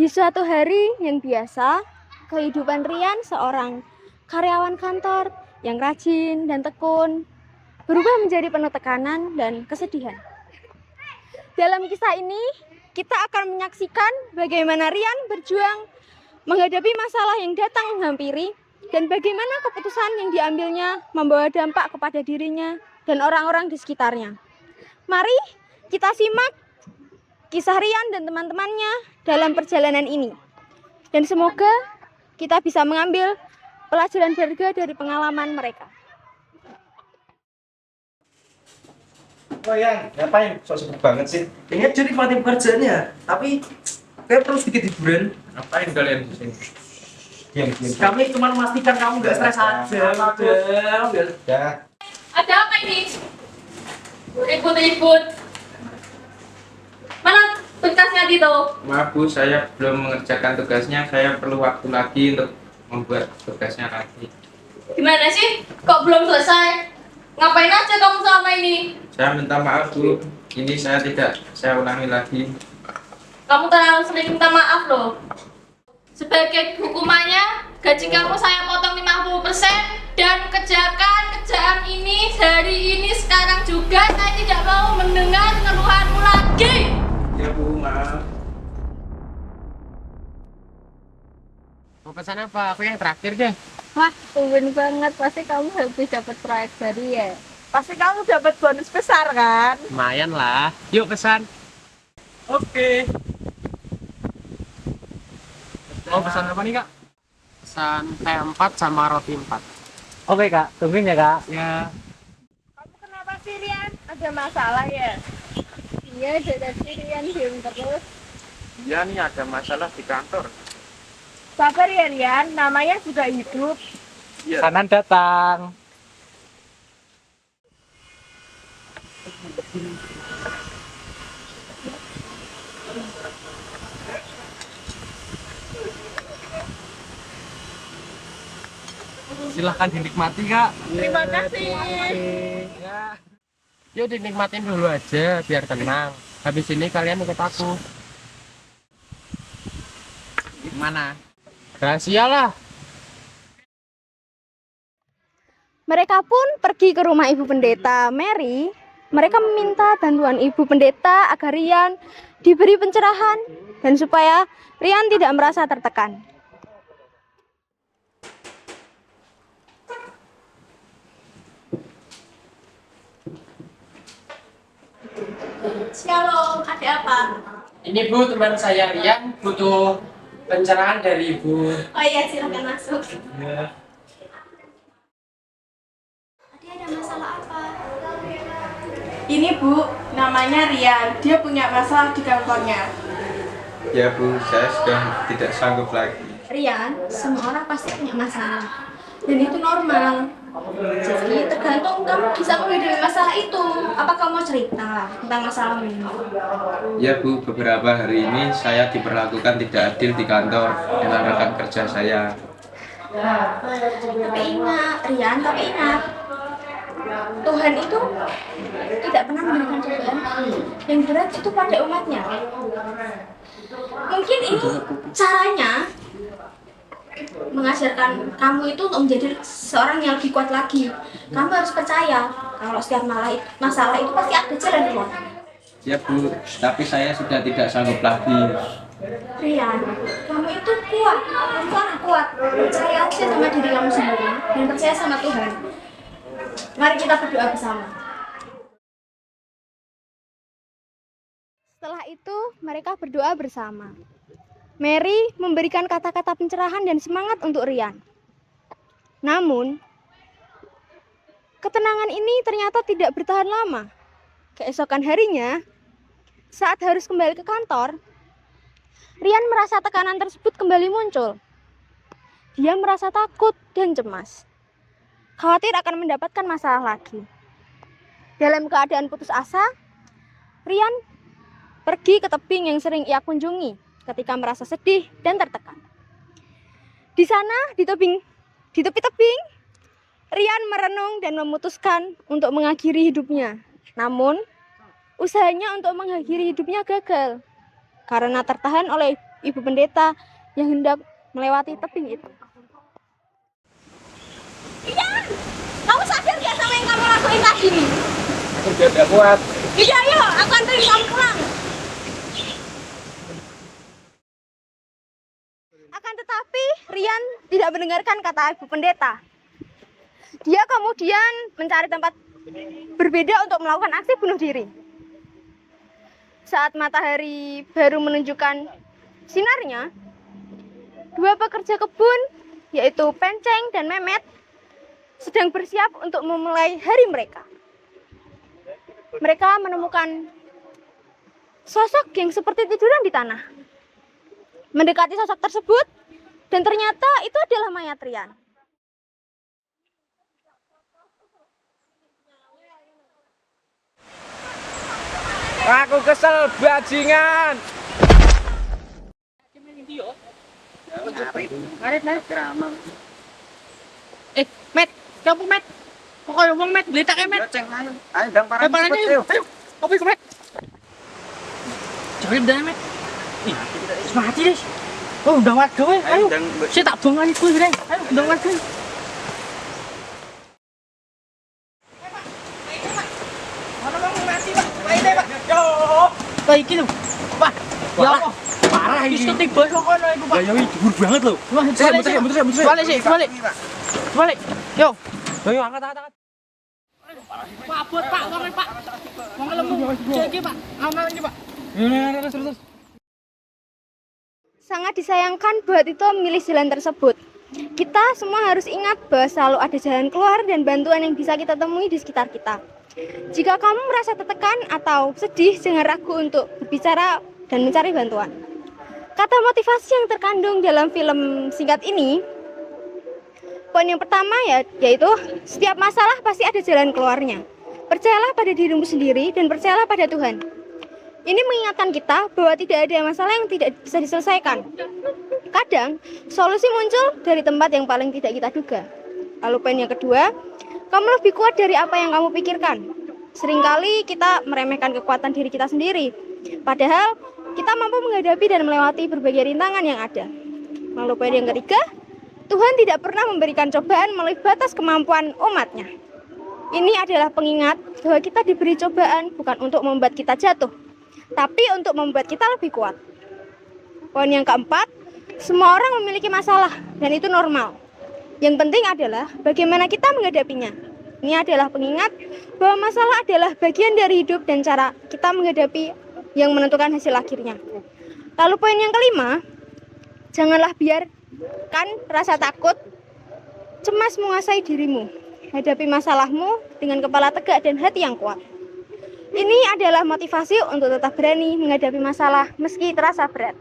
Di suatu hari yang biasa, kehidupan Rian seorang karyawan kantor yang rajin dan tekun berubah menjadi penuh tekanan dan kesedihan. Dalam kisah ini, kita akan menyaksikan bagaimana Rian berjuang menghadapi masalah yang datang menghampiri dan bagaimana keputusan yang diambilnya membawa dampak kepada dirinya dan orang-orang di sekitarnya. Mari kita simak kisah Rian dan teman-temannya dalam perjalanan ini. Dan semoga kita bisa mengambil pelajaran berharga dari pengalaman mereka. Oh ya, ngapain? Sok sibuk banget sih. Ini aja nikmatin pekerjaannya, tapi kayak terus bikin hiburan. Ngapain kalian di sini? Diam. Kami cuma memastikan kamu nggak stres aja. Udah. Ya. Ada apa ini? Ribut-ribut. Mana berkasnya Dito? Maaf Bu, saya belum mengerjakan tugasnya. Saya perlu waktu lagi untuk membuat tugasnya lagi. Gimana sih? Kok belum selesai? Ngapain aja kamu selama ini? Saya minta maaf Bu, ini saya ulangi lagi. Kamu terlalu sering minta maaf loh. Sebagai hukumannya, gaji kamu saya potong 50% dan kerjaan ini hari ini sekarang juga. Saya tidak mau mendengar keluhanmu lagi. Ya Bu, maaf. Mau pesan apa? Aku yang terakhir deh. Wah, tumben banget. Pasti kamu habis dapat proyek baru ya? Pasti kamu dapat bonus besar kan? Lumayan lah. Yuk pesan. Oke. Mau pesan apa nih kak? Pesan teh 4 sama roti 4. Oke kak, tungguin ya kak. Ya. Kamu kenapa sih Rian? Ada masalah ya? Iya, jadi Rian diem terus. Ya nih ada masalah di kantor. Sabar ya Rian, namanya juga hidup. Kanan datang. Silahkan dinikmati kak. Terima kasih. Ya. Yuk dinikmatin dulu aja biar tenang. Habis ini kalian ikut aku. Gimana? Rahasia lah. Mereka pun pergi ke rumah Ibu Pendeta Mary. Mereka meminta bantuan Ibu Pendeta agar Rian diberi pencerahan dan supaya Rian tidak merasa tertekan. Shalom, ada apa? Ini Bu, teman saya Rian butuh pencerahan dari Ibu. Oh iya, silakan masuk. Tadi ada masalah apa? Ini Bu, namanya Rian. Dia punya masalah di kantornya. Ya Bu, saya sudah tidak sanggup lagi. Rian, semua orang pasti punya masalah. Dan itu normal. Jadi tergantung kamu bisa menghadapi masalah itu. Apa kamu mau cerita tentang masalahmu ini? Ya Bu, beberapa hari ini saya diperlakukan tidak adil di kantor dengan rekan kerja saya. Tapi ingat, Rian, Tuhan itu tidak pernah memberikan cobaan yang berat itu pada umatnya. Mungkin ini caranya mengajarkan kamu itu untuk menjadi seorang yang lebih kuat lagi. Kamu harus percaya kalau setiap masalah itu pasti ada jalan keluar. Ya Bu, tapi saya sudah tidak sanggup lagi. Rian, kamu itu kuat, kamu anak kuat. Percaya aja sama diri kamu sendiri dan percaya sama Tuhan. Mari kita berdoa bersama. Setelah itu, mereka berdoa bersama. Mary memberikan kata-kata pencerahan dan semangat untuk Rian. Namun, ketenangan ini ternyata tidak bertahan lama. Keesokan harinya, saat harus kembali ke kantor, Rian merasa tekanan tersebut kembali muncul. Dia merasa takut dan cemas. Khawatir akan mendapatkan masalah lagi. Dalam keadaan putus asa, Rian pergi ke tebing yang sering ia kunjungi ketika merasa sedih dan tertekan. Di sana, di tepi tebing, Rian merenung dan memutuskan untuk mengakhiri hidupnya. Namun, usahanya untuk mengakhiri hidupnya gagal karena tertahan oleh ibu pendeta yang hendak melewati tebing itu. Iya, kamu sadar gak sama yang kamu lakuin tadi nih? Aku udah gak kuat. Iya, yuk, aku anterin kamu pulang. Akan tetapi, Rian tidak mendengarkan kata ibu pendeta. Dia kemudian mencari tempat berbeda untuk melakukan aksi bunuh diri. Saat matahari baru menunjukkan sinarnya, dua pekerja kebun, yaitu Penceng dan Memet, sedang bersiap untuk memulai hari mereka. Mereka menemukan sosok yang seperti tiduran di tanah. Mendekati sosok tersebut, dan ternyata itu adalah mayat Rian. Aku kesel bajingan. Met, kamu Met. Pokoknya wong Met, beli tak Met. Ayo dang parah. Ayo, kopi ke Met. Jangan dah Met. Ih, mati deh. Oh, udah warga weh. Ayo. Saya tak buang lagi kuwi, Ayo, udah warga. Kayak gitu. Wah, ya Allah. Parah ini. Itu tiba kok kono iku, Pak. Ya ini dhuwur banget lho. Balik sih, balik. Balik. Yo. Ayo angkat. Pak, buat Pak, wong Pak. Wong lemu. Iki, Pak. Amal iki, Pak. Terus. Sangat disayangkan buat itu memilih jalan tersebut. Kita semua harus ingat bahwa selalu ada jalan keluar dan bantuan yang bisa kita temui di sekitar kita. Jika kamu merasa tertekan atau sedih, jangan ragu untuk berbicara dan mencari bantuan. Kata motivasi yang terkandung dalam film singkat ini, poin yang pertama yaitu setiap masalah pasti ada jalan keluarnya. Percayalah pada dirimu sendiri dan percayalah pada Tuhan. Ini mengingatkan kita bahwa tidak ada masalah yang tidak bisa diselesaikan. Kadang, solusi muncul dari tempat yang paling tidak kita duga. Lalu poin yang kedua, kamu lebih kuat dari apa yang kamu pikirkan. Seringkali kita meremehkan kekuatan diri kita sendiri. Padahal, kita mampu menghadapi dan melewati berbagai rintangan yang ada. Lalu poin yang ketiga, Tuhan tidak pernah memberikan cobaan melalui batas kemampuan umatnya. Ini adalah pengingat bahwa kita diberi cobaan bukan untuk membuat kita jatuh, tapi untuk membuat kita lebih kuat. Poin yang keempat, semua orang memiliki masalah dan itu normal. Yang penting adalah bagaimana kita menghadapinya. Ini adalah pengingat bahwa masalah adalah bagian dari hidup dan cara kita menghadapi yang menentukan hasil akhirnya. Lalu poin yang kelima, janganlah biarkan rasa takut, cemas menguasai dirimu. Hadapi masalahmu dengan kepala tegak dan hati yang kuat. Ini adalah motivasi untuk tetap berani menghadapi masalah meski terasa berat.